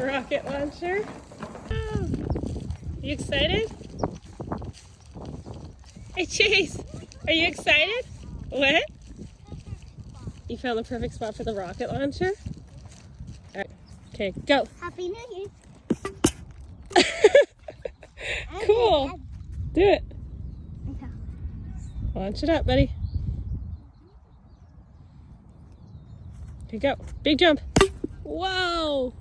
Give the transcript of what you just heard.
rocket launcher. Oh. You excited? Hey Chase, are you excited? What? You found the perfect spot for the rocket launcher? All right. Okay, go. Happy New Year. Cool. Do it. Okay. Launch it up, buddy. Okay, go. Big jump. Whoa.